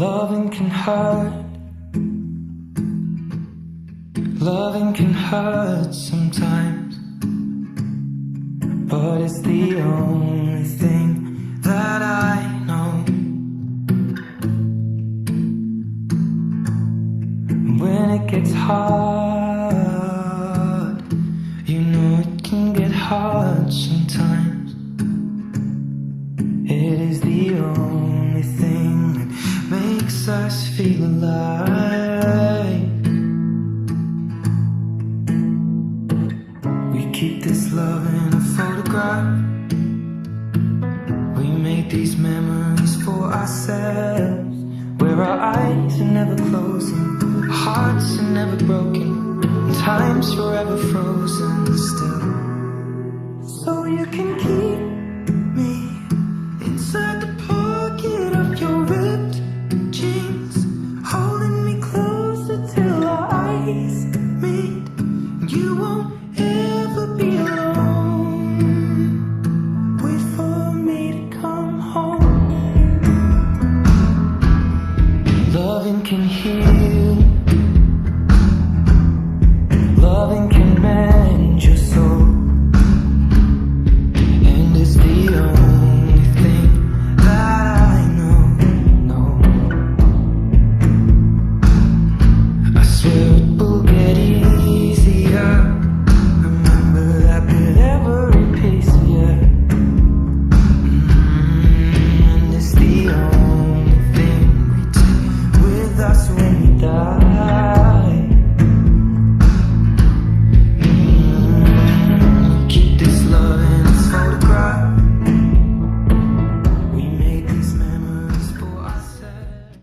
Loving can hurt. Loving can hurt sometimes, but it's the only thing that I know. When it gets hard, you know it can get hard sometimes. It is the only thing that makes us feel alive. We keep this love in a photograph. We make these memories for ourselves, where our eyes are never closing, hearts are never broken, and time's forever frozen still. So you can keep